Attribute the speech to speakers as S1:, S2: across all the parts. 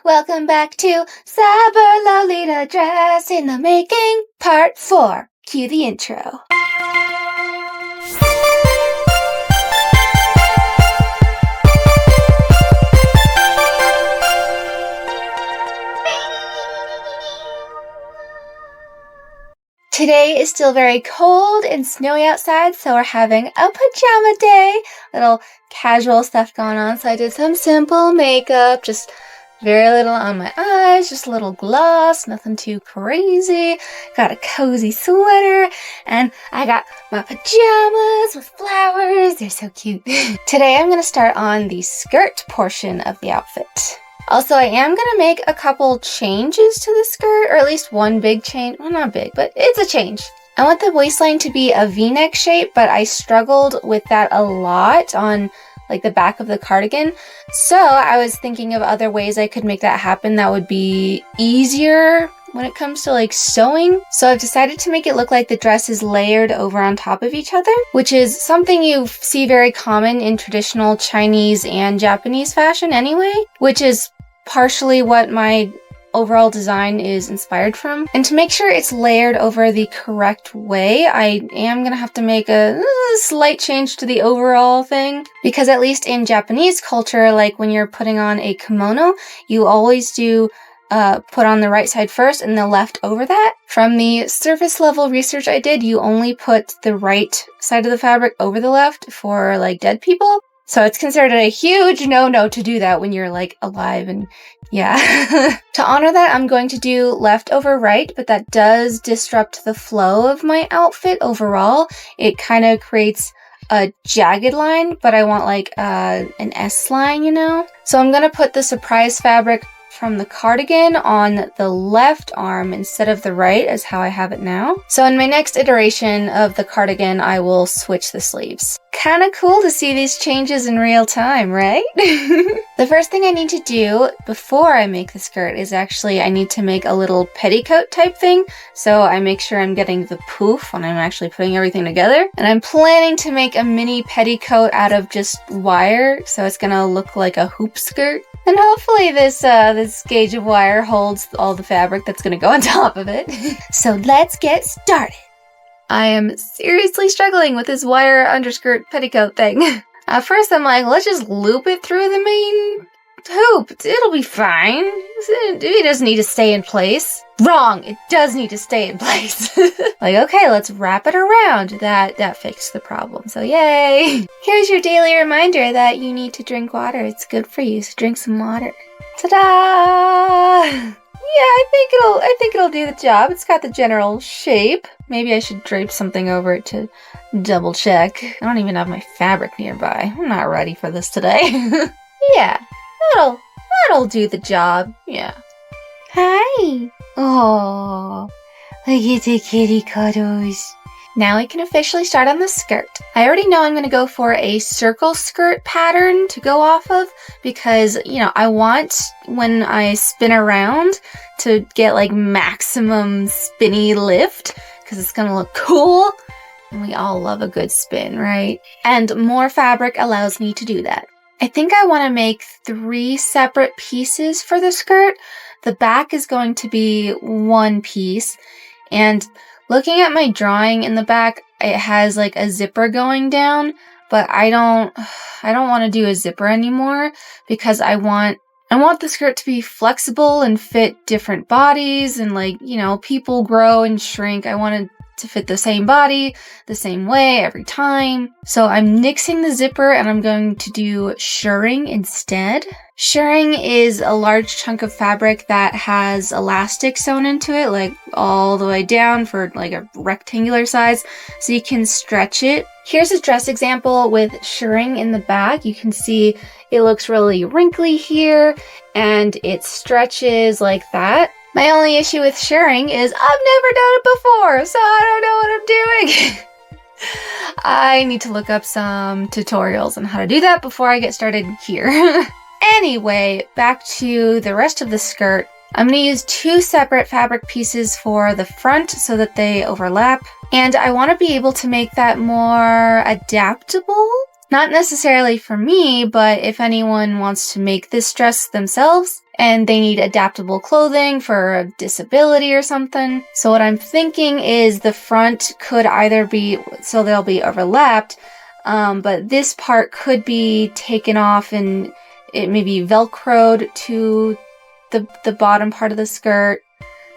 S1: Welcome back to Cyber Lolita Dress in the Making, Part 4. Cue the intro. Today is still very cold and snowy outside, so we're having a pajama day. Little casual stuff going on, so I did some simple makeup, just very little on my eyes, just a little gloss, nothing too crazy. Got a cozy sweater, and I got my pajamas with flowers. They're so cute. Today I'm going to start on the skirt portion of the outfit. Also, I am going to make a couple changes to the skirt, or at least one big change. Well, not big, but it's a change. I want the waistline to be a V-neck shape, but I struggled with that a lot on like the back of the cardigan. So I was thinking of other ways I could make that happen that would be easier when it comes to like sewing. So I've decided to make it look like the dress is layered over on top of each other, which is something you see very common in traditional Chinese and Japanese fashion anyway, which is partially what my overall design is inspired from. And to make sure it's layered over the correct way, I am going to have to make a slight change to the overall thing, because at least in Japanese culture, like when you're putting on a kimono, you always do put on the right side first and the left over that. From the surface level research I did, you only put the right side of the fabric over the left for like dead people. So it's considered a huge no-no to do that when you're like alive, and yeah. To honor that, I'm going to do left over right, but that does disrupt the flow of my outfit overall. It kind of creates a jagged line, but I want like an S line, you know? So I'm gonna put the surprise fabric from the cardigan on the left arm instead of the right as how I have it now. So in my next iteration of the cardigan, I will switch the sleeves. Kind of cool to see these changes in real time, right? The first thing I need to do before I make the skirt is actually I need to make a little petticoat type thing. So I make sure I'm getting the poof when I'm actually putting everything together. And I'm planning to make a mini petticoat out of just wire, so it's gonna look like a hoop skirt. And hopefully this gauge of wire holds all the fabric that's gonna go on top of it. So let's get started. I am seriously struggling with this wire underskirt petticoat thing. At first I'm like, let's just loop it through the main hoop. It'll be fine. It doesn't need to stay in place. Wrong! It does need to stay in place. Like, okay, let's wrap it around. That fixed the problem, so yay! Here's your daily reminder that you need to drink water. It's good for you, so drink some water. Ta-da! Yeah, I think it'll do the job. It's got the general shape. Maybe I should drape something over it to double check. I don't even have my fabric nearby. I'm not ready for this today. Yeah, that'll do the job. Yeah. Hi. Oh, look at the kitty cuddles. Now we can officially start on the skirt. I already know I'm going to go for a circle skirt pattern to go off of because, you know, I want when I spin around to get like maximum spinny lift because it's going to look cool. And we all love a good spin, right? And more fabric allows me to do that. I think I want to make 3 separate pieces for the skirt. The back is going to be one piece, and looking at my drawing in the back, it has like a zipper going down, but I don't want to do a zipper anymore because I want the skirt to be flexible and fit different bodies, and like, you know, people grow and shrink. I want it to fit the same body the same way every time. So I'm nixing the zipper and I'm going to do shirring instead. Shirring is a large chunk of fabric that has elastic sewn into it, like all the way down for like a rectangular size, so you can stretch it. Here's a dress example with shirring in the back. You can see it looks really wrinkly here and it stretches like that. My only issue with shirring is I've never done it before, so I don't know what I'm doing. I need to look up some tutorials on how to do that before I get started here. Anyway, back to the rest of the skirt. I'm going to use 2 separate fabric pieces for the front so that they overlap. And I want to be able to make that more adaptable. Not necessarily for me, but if anyone wants to make this dress themselves and they need adaptable clothing for a disability or something. So what I'm thinking is the front could either be, so they'll be overlapped, but this part could be taken off and it may be velcroed to the bottom part of the skirt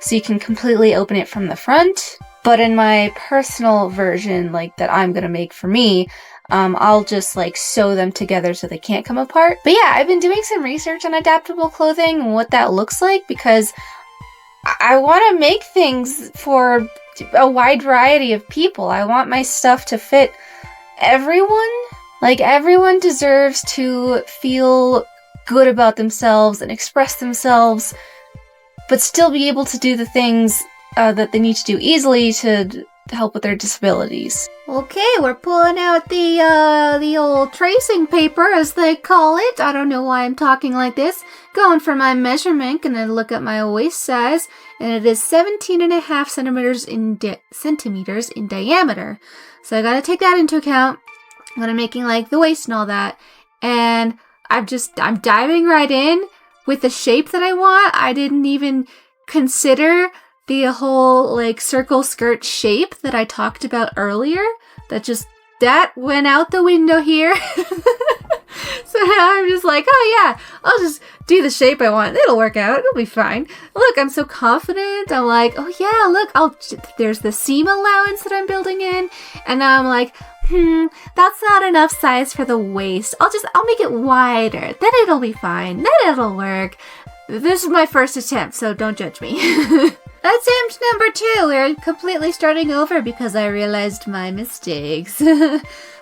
S1: so you can completely open it from the front. But in my personal version, like that I'm gonna make for me, I'll just like sew them together so they can't come apart. But yeah, I've been doing some research on adaptable clothing and what that looks like because I want to make things for a wide variety of people. I want my stuff to fit everyone. Like, everyone deserves to feel good about themselves and express themselves, but still be able to do the things that they need to do easily to help with their disabilities.
S2: Okay, we're pulling out the old tracing paper, as they call it. I don't know why I'm talking like this. Going for my measurement, gonna look at my waist size, and it is 17.5 centimeters in diameter. So I gotta take that into account when I'm making like the waist and all that. And I'm diving right in with the shape that I want. I didn't even consider the whole like circle skirt shape that I talked about earlier. That went out the window here. So now I'm just like, oh yeah, I'll just do the shape I want. It'll work out. It'll be fine. Look, I'm so confident. I'm like, oh yeah, look, there's the seam allowance that I'm building in. And now I'm like, that's not enough size for the waist. I'll make it wider. Then it'll be fine. Then it'll work. This is my first attempt, so don't judge me. Attempt number 2. We're completely starting over because I realized my mistakes.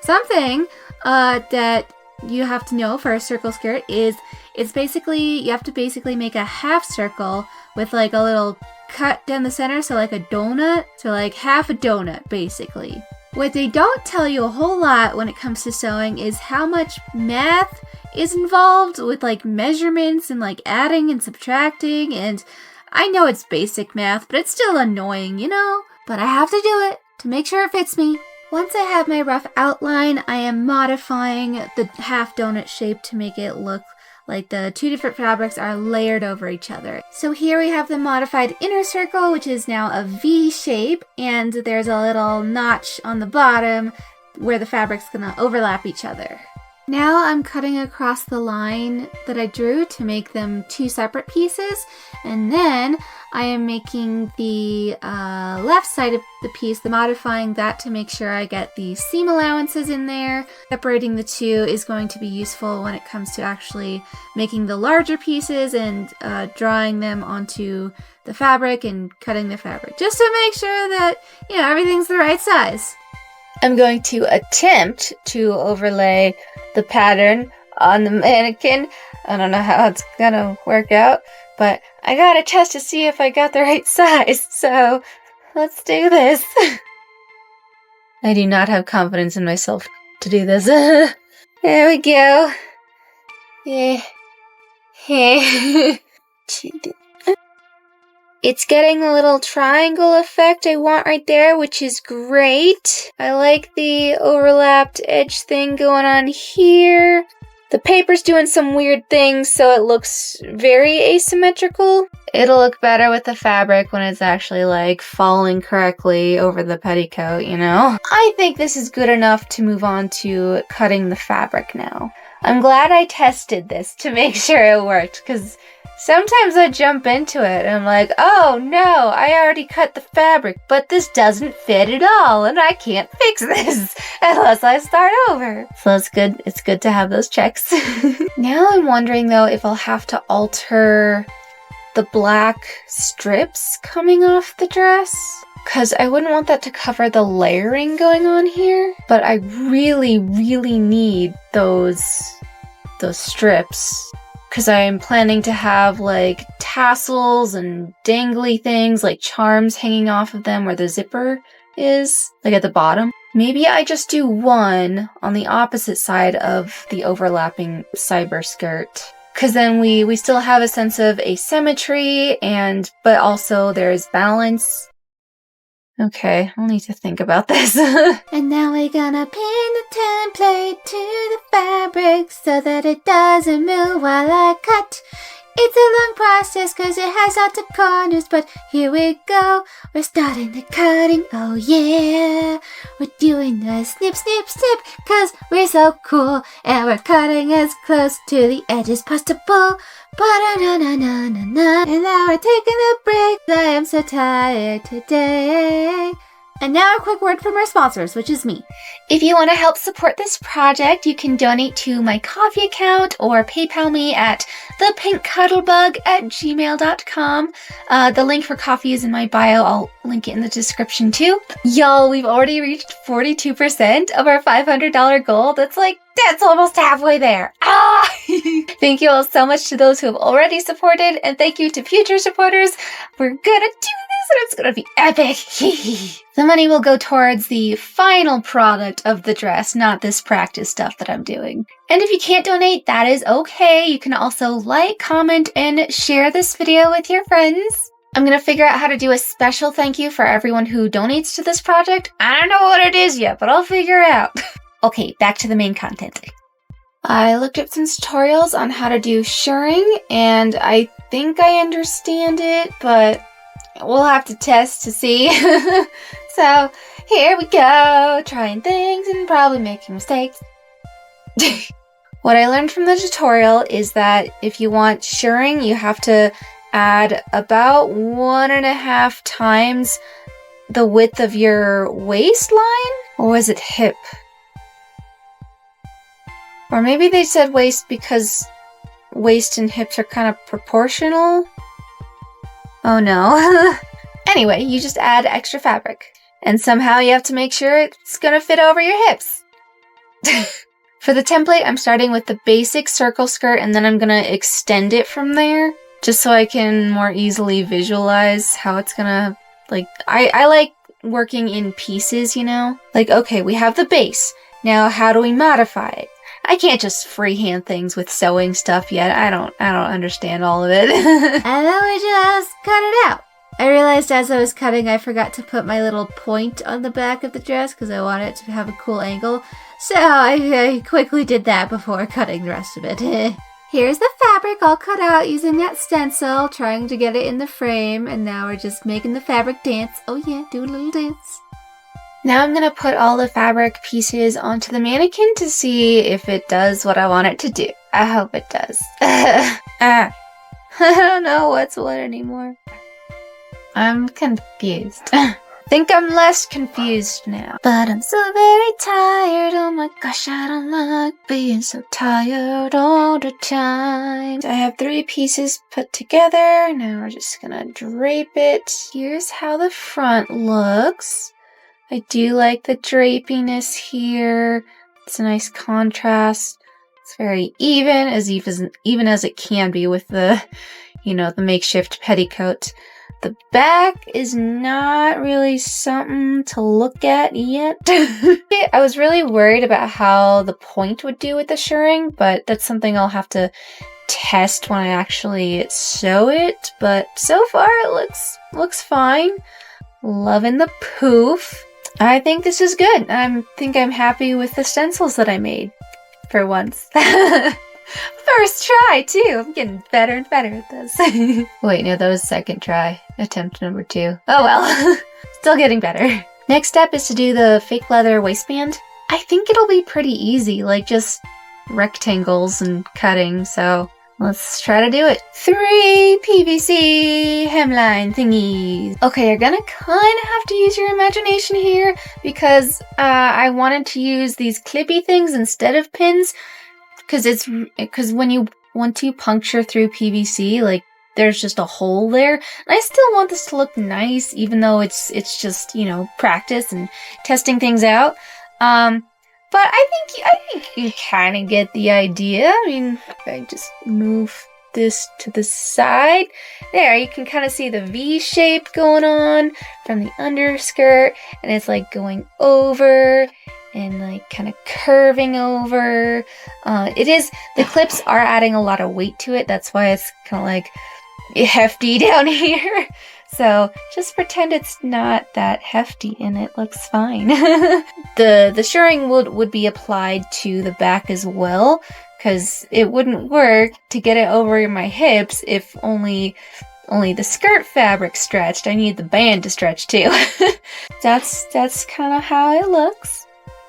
S2: Something that you have to know for a circle skirt is you have to basically make a half circle with like a little cut down the center, so like a donut, so like half a donut basically. What they don't tell you a whole lot when it comes to sewing is how much math is involved with like measurements and like adding and subtracting, and I know it's basic math, but it's still annoying, you know? But I have to do it to make sure it fits me. Once I have my rough outline, I am modifying the half donut shape to make it look like the two different fabrics are layered over each other. So here we have the modified inner circle, which is now a V shape, and there's a little notch on the bottom where the fabric's gonna overlap each other. Now I'm cutting across the line that I drew to make them two separate pieces, and then I am making the left side of the piece, modifying that to make sure I get the seam allowances in there. Separating the two is going to be useful when it comes to actually making the larger pieces and drawing them onto the fabric and cutting the fabric, just to make sure that, you know, everything's the right size.
S1: I'm going to attempt to overlay the pattern on the mannequin. I don't know how it's gonna work out, but I gotta test to see if I got the right size, so let's do this. I do not have confidence in myself to do this. There we go. Yeah. It's getting the little triangle effect I want right there, which is great. I like the overlapped edge thing going on here. The paper's doing some weird things, so it looks very asymmetrical. It'll look better with the fabric when it's actually like falling correctly over the petticoat, you know? I think this is good enough to move on to cutting the fabric now. I'm glad I tested this to make sure it worked, because sometimes I jump into it and I'm like, oh no, I already cut the fabric, but this doesn't fit at all and I can't fix this unless I start over. So it's good. It's good to have those checks. Now I'm wondering though if I'll have to alter the black strips coming off the dress, because I wouldn't want that to cover the layering going on here, but I really, really need those strips. Because I am planning to have like tassels and dangly things, like charms hanging off of them where the zipper is, like at the bottom. Maybe I just do one on the opposite side of the overlapping cyber skirt. Because then we still have a sense of asymmetry, but also there's balance. Okay, I'll need to think about this.
S2: And now we're gonna pin the template to the fabric so that it doesn't move while I cut. It's a long process cause it has lots of corners, but here we go. We're starting the cutting, oh yeah. We're doing the snip, snip, snip cause we're so cool. And we're cutting as close to the edge as possible. Ba-da-na-na-na-na-na. And now we're taking a break. I am so tired today. And now a quick word from our sponsors, which is me.
S1: If you want to help support this project, you can donate to my Ko-fi account or PayPal me at thepinkcuttlebug@gmail.com. The link for Ko-fi is in my bio. I'll link it in the description too. Y'all, we've already reached 42% of our $500 goal. That's almost halfway there. Ah! Thank you all so much to those who have already supported, and thank you to future supporters. We're gonna do this, and it's gonna be epic. The money will go towards the final product of the dress, not this practice stuff that I'm doing. And if you can't donate, that is okay. You can also like, comment, and share this video with your friends. I'm gonna figure out how to do a special thank you for everyone who donates to this project. I don't know what it is yet, but I'll figure it out. Okay, back to the main content. I looked up some tutorials on how to do shirring, and I think I understand it, but we'll have to test to see. So, here we go, trying things and probably making mistakes. What I learned from the tutorial is that if you want shirring, you have to add about 1.5 times the width of your waistline? Or was it hip? Or maybe they said waist because waist and hips are kind of proportional? Oh no. Anyway, you just add extra fabric. And somehow you have to make sure it's gonna fit over your hips. For the template, I'm starting with the basic circle skirt and then I'm gonna extend it from there. Just so I can more easily visualize how it's gonna, I like working in pieces, you know? Okay, we have the base. Now how do we modify it? I can't just freehand things with sewing stuff yet. I don't understand all of it.
S2: And then we just cut it out. I realized as I was cutting, I forgot to put my little point on the back of the dress because I wanted it to have a cool angle. So I quickly did that before cutting the rest of it. Here's the fabric all cut out using that stencil, trying to get it in the frame. And now we're just making the fabric dance. Oh yeah, do a little dance.
S1: Now I'm gonna put all the fabric pieces onto the mannequin to see if it does what I want it to do. I hope it does. I don't know what's what anymore. I'm confused. Think I'm less confused now. But I'm so very tired. Oh my gosh, I don't like being so tired all the time. I have 3 pieces put together. Now we're just gonna drape it. Here's how the front looks. I do like the drapiness here. It's a nice contrast. It's very even as it can be with the, the makeshift petticoat. The back is not really something to look at yet. I was really worried about how the point would do with the shirring, but that's something I'll have to test when I actually sew it. But so far it looks fine. Loving the poof. I think this is good. I think I'm happy with the stencils that I made for once. First try, too. I'm getting better and better at this. Wait, no, that was second try. Attempt number 2. Oh well. Still getting better. Next step is to do the fake leather waistband. I think it'll be pretty easy, just rectangles and cutting, so let's try to do it. 3 PVC hemline thingies. Okay, you're gonna kind of have to use your imagination here because I wanted to use these clippy things instead of pins because when you want to puncture through PVC, there's just a hole there. And I still want this to look nice, even though it's just, practice and testing things out. But I think you kind of get the idea. I mean, if I just move this to the side, there, you can kind of see the V shape going on from the underskirt, and it's going over and kind of curving over. The clips are adding a lot of weight to it. That's why it's kind of hefty down here. So just pretend it's not that hefty and it looks fine. The shirring would be applied to the back as well, because it wouldn't work to get it over my hips if only the skirt fabric stretched. I need the band to stretch too. That's kind of how it looks.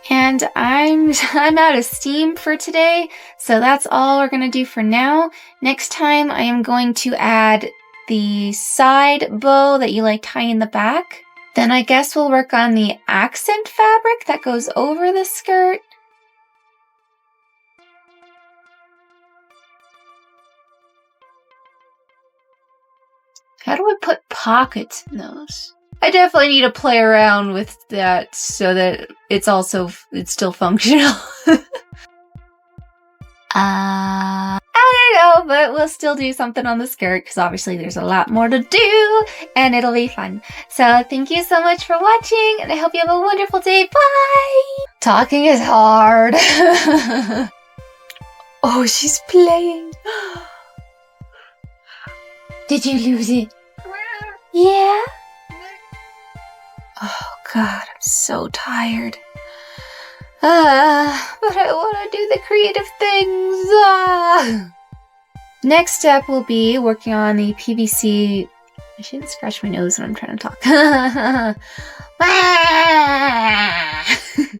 S1: And I'm out of steam for today, so that's all we're gonna do for now. Next time I am going to add the side bow that you like tie in the back. Then I guess we'll work on the accent fabric that goes over the skirt. How do I put pockets in those? I definitely need to play around with that so that it's still functional. I don't know, but we'll still do something on the skirt because obviously there's a lot more to do and it'll be fun. So thank you so much for watching and I hope you have a wonderful day. Bye! Talking is hard. Oh, she's playing. Did you lose it? Yeah? Oh God, I'm so tired. But I want to do the creative things. Next step will be working on the PVC. I shouldn't scratch my nose when I'm trying to talk.